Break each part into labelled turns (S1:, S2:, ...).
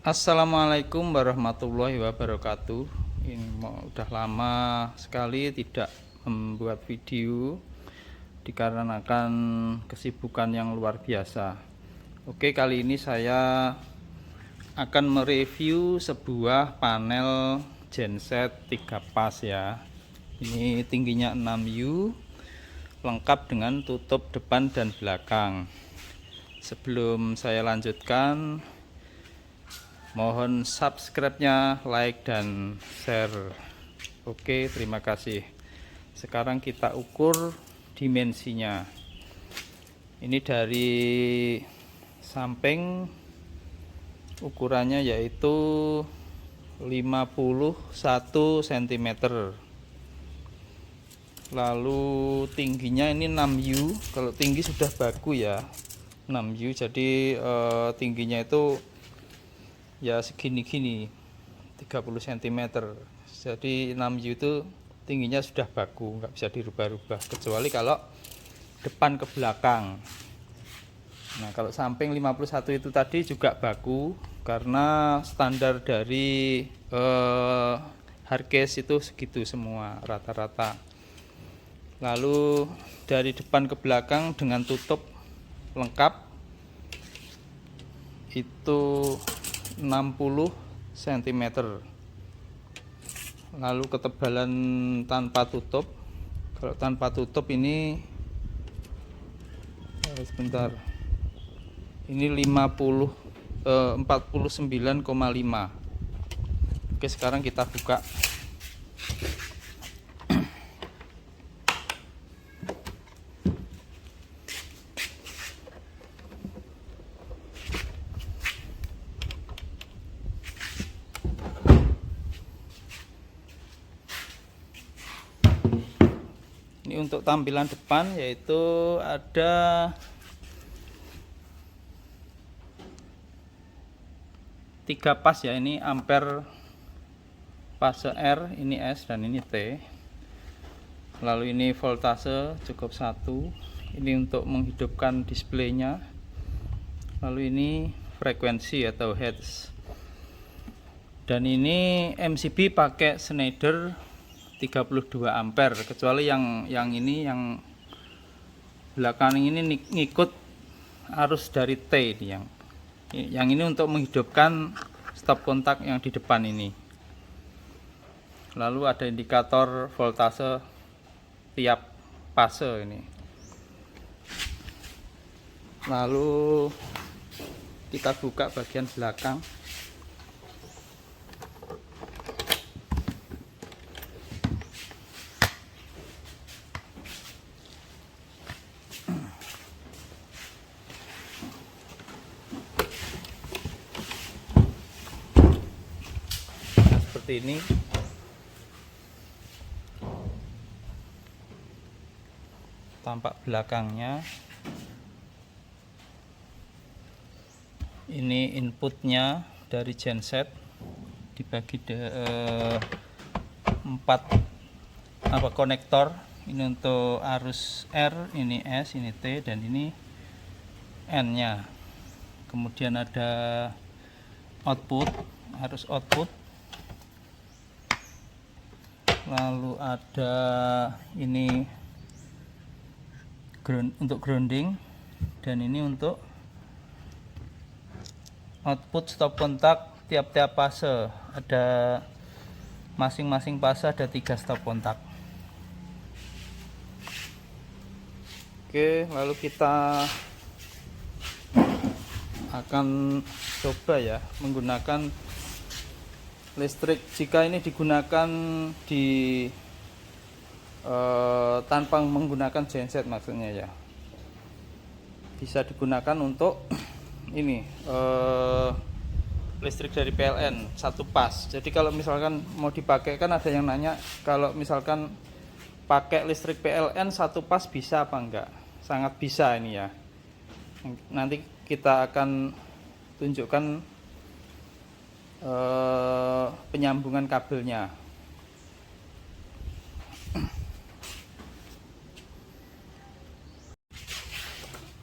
S1: Assalamualaikum warahmatullahi wabarakatuh. Ini udah lama sekali tidak membuat video dikarenakan kesibukan yang luar biasa. Oke, kali ini saya akan mereview sebuah panel genset 3 pas ya. Ini tingginya 6U, lengkap dengan tutup depan dan belakang. Sebelum saya lanjutkan, mohon subscribe-nya, like dan share. Oke, terima kasih. Sekarang kita ukur dimensinya. Ini dari samping ukurannya yaitu 51 cm. Lalu tingginya ini 6U. Kalau tinggi sudah bagus ya, 6U. Jadi tingginya itu ya segini-gini, 30 cm. Jadi 6U itu tingginya sudah baku, nggak bisa dirubah-rubah kecuali kalau depan ke belakang. Nah, kalau samping 51 itu tadi juga baku karena standar dari hardcase itu segitu semua rata-rata. Lalu dari depan ke belakang dengan tutup lengkap itu 60 cm. Lalu ketebalan tanpa tutup, kalau tanpa tutup ini sebentar, ini 49,5. Oke, sekarang kita buka. Ini untuk tampilan depan yaitu ada 3 pas ya. Ini ampere fase R, ini S dan ini T. Lalu ini voltase cukup 1. Ini untuk menghidupkan displaynya. Lalu ini frekuensi atau hertz. Dan ini MCB pakai Schneider 32 ampere, kecuali yang ini yang belakang ini ngikut arus dari T ini yang ini untuk menghidupkan stop kontak yang di depan ini. Lalu ada indikator voltase tiap fase ini. Lalu kita buka bagian belakang. Seperti ini. Tampak belakangnya. Ini inputnya dari genset dibagi 4 konektor. Ini untuk arus R, ini S, ini T, dan ini N nya. Kemudian ada output, arus output. Lalu ada ini untuk grounding, dan ini untuk output stop kontak tiap-tiap fase. Ada masing-masing fase ada 3 stop kontak. Oke, lalu kita akan coba ya menggunakan listrik. Jika ini digunakan di tanpa menggunakan genset, maksudnya ya, bisa digunakan untuk ini listrik dari PLN 1 pas. Jadi kalau misalkan mau dipakai, kan ada yang nanya kalau misalkan pakai listrik PLN 1 pas bisa apa enggak. Sangat bisa ini ya. Nanti kita akan tunjukkan penyambungan kabelnya.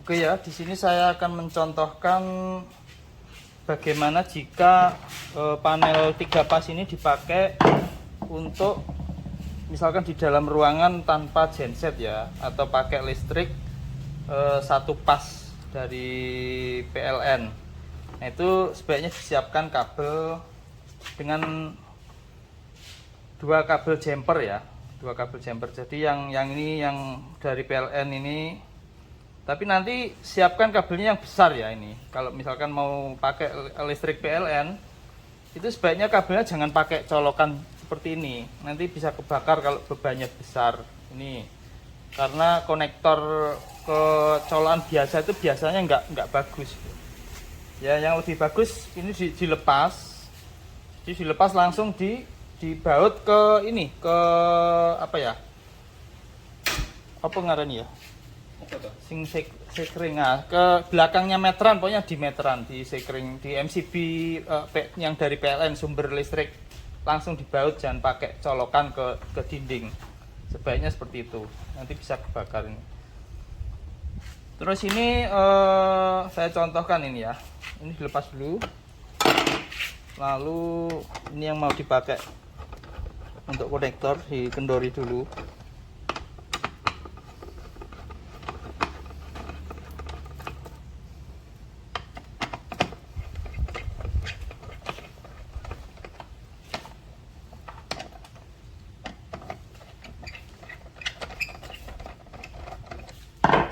S1: Oke ya, di sini saya akan mencontohkan bagaimana jika panel 3 pas ini dipakai untuk misalkan di dalam ruangan tanpa genset ya, atau pakai listrik 1 pas dari PLN. Nah, itu sebaiknya disiapkan kabel dengan 2 kabel jumper ya, 2 kabel jumper. Jadi yang ini yang dari PLN ini, tapi nanti siapkan kabelnya yang besar ya ini. Kalau misalkan mau pakai listrik PLN, itu sebaiknya kabelnya jangan pakai colokan seperti ini. Nanti bisa kebakar kalau bebannya besar. Ini karena konektor ke colokan biasa itu biasanya nggak bagus. Ya, yang lebih bagus ini dilepas. Jadi dilepas langsung dibaut ke ini, ke apa ya? Apa ngarannya ya? Sing sekring, ke belakangnya meteran, pokoknya di meteran, di sekring, di MCB yang dari PLN sumber listrik langsung dibaut, jangan pakai colokan ke dinding. Sebaiknya seperti itu, nanti bisa kebakar ini. Terus ini saya contohkan ini ya, ini dilepas dulu, lalu ini yang mau dipakai untuk konektor dikendori dulu.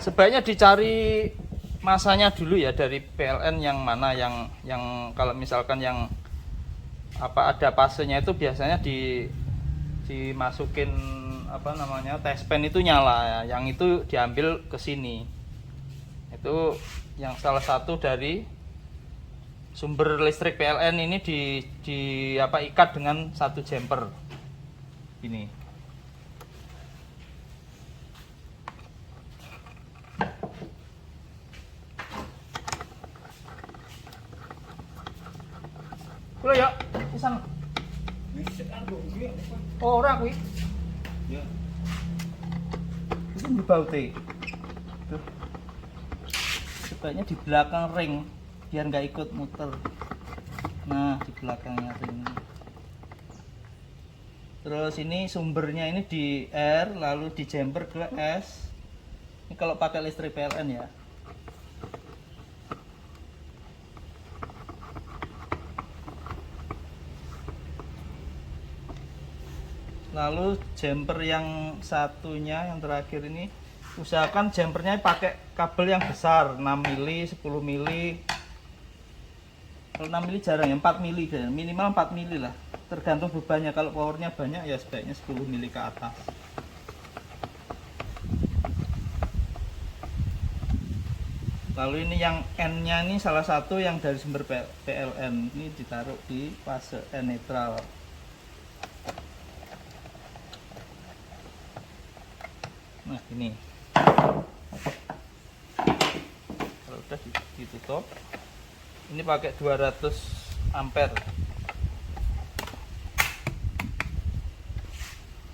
S1: Sebaiknya dicari masanya dulu ya, dari PLN yang mana yang kalau misalkan yang apa ada pasenya itu biasanya dimasukin apa namanya, tespen itu nyala ya, yang itu diambil ke sini. Itu yang salah satu dari sumber listrik PLN ini di apa, ikat dengan 1 jumper ini. Kulo ya, pisan. Oh, ora kuwi. Ya. Itu dibaute. Tuh. Sebaiknya di belakang ring biar nggak ikut muter. Nah, di belakangnya ring. Terus ini sumbernya ini di R, lalu di jumper ke S. Ini kalau pakai listrik PLN ya. Lalu jumper yang satunya, yang terakhir ini, usahakan jumpernya pakai kabel yang besar, 6 mili, 10 mili. Kalau 6 mili jarang ya, 4 mili kan, minimal 4 mili lah. Tergantung bebannya, kalau powernya banyak ya sebaiknya 10 mili ke atas. Lalu ini yang N-nya ini salah satu yang dari sumber PLN, ini ditaruh di fase N netral. Nah ini kalau udah ditutup, ini pakai 200 ampere.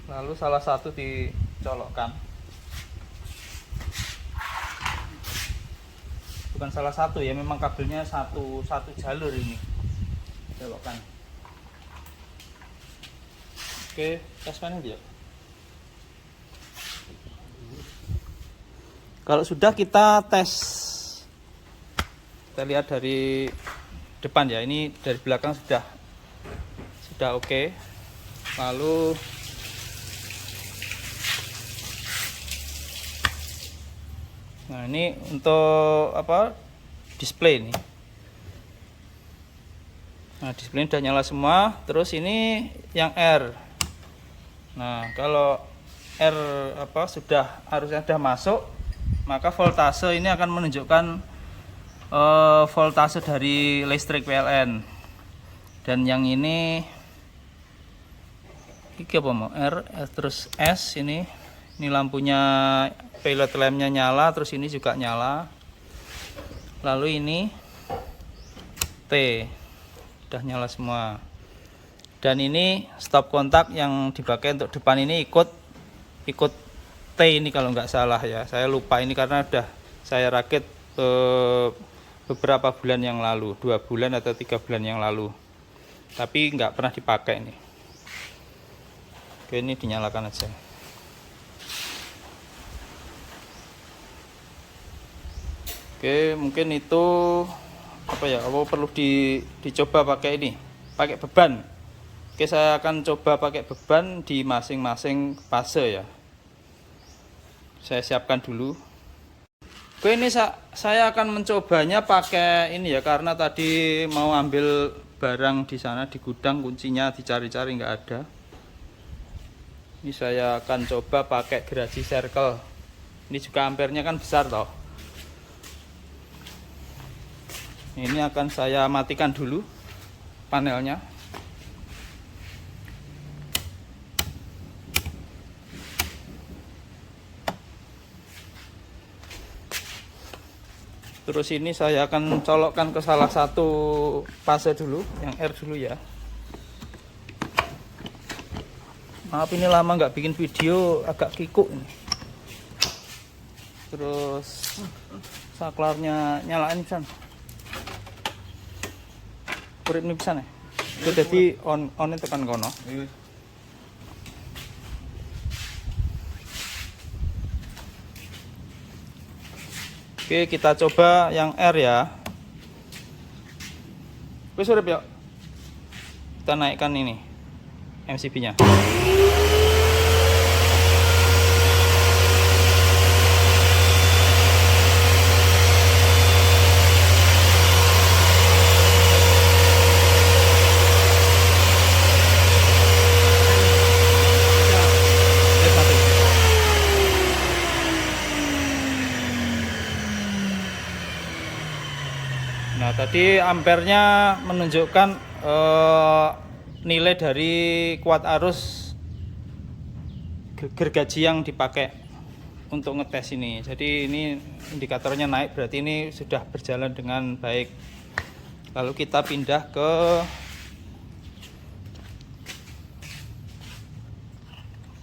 S1: Lalu salah satu dicolokkan, bukan salah satu ya, memang kabelnya satu jalur ini, colokkan. Oke, tes mana dia? Kalau sudah, kita tes. Kita lihat dari depan ya. Ini dari belakang sudah oke. Lalu nah, ini untuk apa? Display ini. Nah, display udah nyala semua. Terus ini yang R. Nah, kalau R apa sudah harusnya sudah masuk, maka voltase ini akan menunjukkan voltase dari listrik PLN. Dan yang ini apa mau R, terus S ini lampunya pilot lampnya nyala, terus ini juga nyala. Lalu ini T udah nyala semua. Dan ini stop kontak yang dipakai untuk depan ini ikut T ini kalau nggak salah ya, saya lupa ini karena udah saya rakit beberapa bulan yang lalu, 2 bulan atau 3 bulan yang lalu, tapi nggak pernah dipakai ini. Oke, ini dinyalakan aja. Oke, mungkin itu apa ya, apa perlu dicoba pakai ini, pakai beban. Oke, saya akan coba pakai beban di masing-masing fase ya. Saya siapkan dulu. Oke, ini saya akan mencobanya pakai ini ya, karena tadi mau ambil barang di sana di gudang, kuncinya dicari-cari nggak ada. Ini saya akan coba pakai gergaji circle. Ini juga ampernya kan besar toh. Ini akan saya matikan dulu panelnya. Terus ini saya akan colokkan ke salah satu fase dulu, yang R dulu ya. Maaf ini lama nggak bikin video, agak kikuk ini. Terus saklarnya nyalain pisan. Kurip ini pisan ya. Itu jadi on tekan kono. Oke, kita coba yang R ya. Wis urip ya. Kita naikkan ini MCB-nya. Nah, tadi ampernya menunjukkan nilai dari kuat arus gergaji yang dipakai untuk ngetes ini. Jadi ini indikatornya naik, berarti ini sudah berjalan dengan baik. Lalu kita pindah ke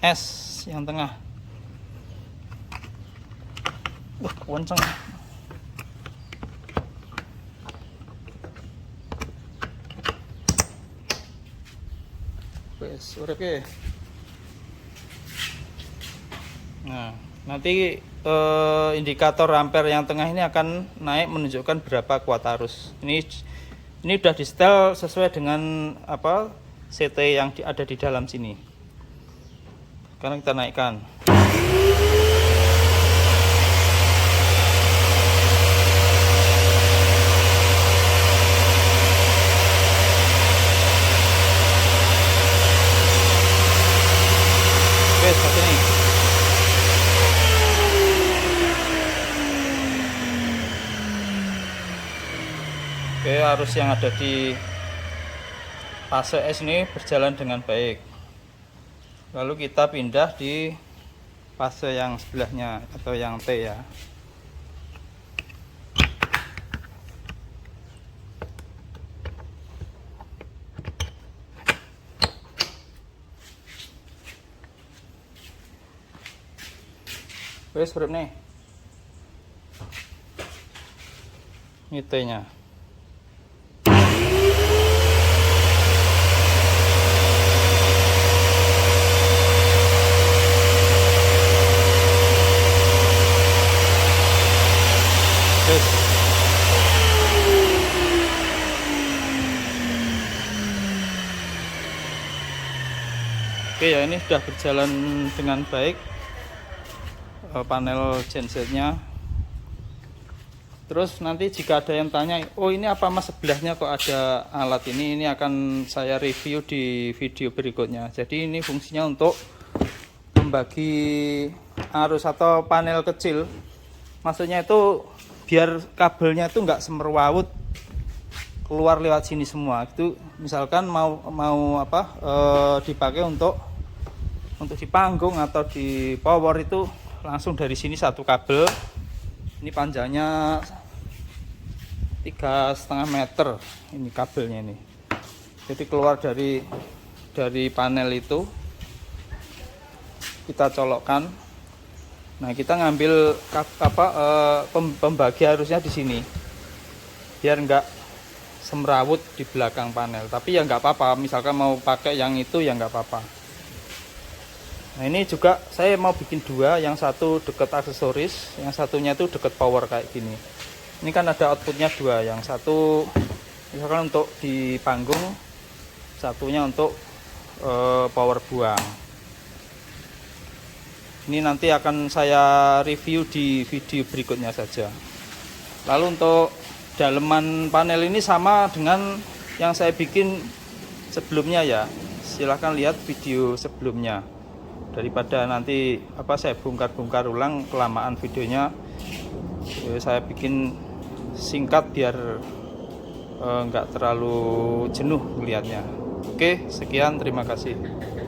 S1: S yang tengah. Wah, kenceng. Wes, urip ya. Nah, nanti indikator ampere yang tengah ini akan naik menunjukkan berapa kuat arus. Ini udah di setel sesuai dengan apa CT yang ada di dalam sini. Sekarang kita naikkan. Oke, seperti ini. Oke, arus yang ada di fase S ini berjalan dengan baik. Lalu kita pindah di fase yang sebelahnya atau yang T ya. Wes urip nih. Ini T-nya. Oke ya, ini sudah berjalan dengan baik panel gensetnya. Terus nanti jika ada yang tanya, oh ini apa mas sebelahnya kok ada alat ini akan saya review di video berikutnya. Jadi ini fungsinya untuk membagi arus atau panel kecil. Maksudnya itu biar kabelnya itu nggak semerawut keluar lewat sini semua. Itu misalkan mau dipakai untuk di panggung atau di power, itu langsung dari sini satu kabel. Ini panjangnya 3,5 meter ini kabelnya ini. Jadi keluar dari panel itu kita colokkan Nah, kita ngambil pembagi harusnya di sini biar enggak semrawut di belakang panel. Tapi ya nggak apa-apa, misalkan mau pakai yang itu ya nggak apa-apa. Nah, ini juga saya mau bikin dua, yang satu deket aksesoris, yang satunya itu deket power kayak gini. Ini kan ada outputnya dua, yang satu misalkan untuk di panggung, satunya untuk power buang. Ini nanti akan saya review di video berikutnya saja. Lalu untuk daleman panel ini sama dengan yang saya bikin sebelumnya ya. Silahkan lihat video sebelumnya. Daripada nanti saya bongkar-bongkar ulang kelamaan videonya. Saya bikin singkat biar nggak terlalu jenuh melihatnya. Oke, sekian, terima kasih.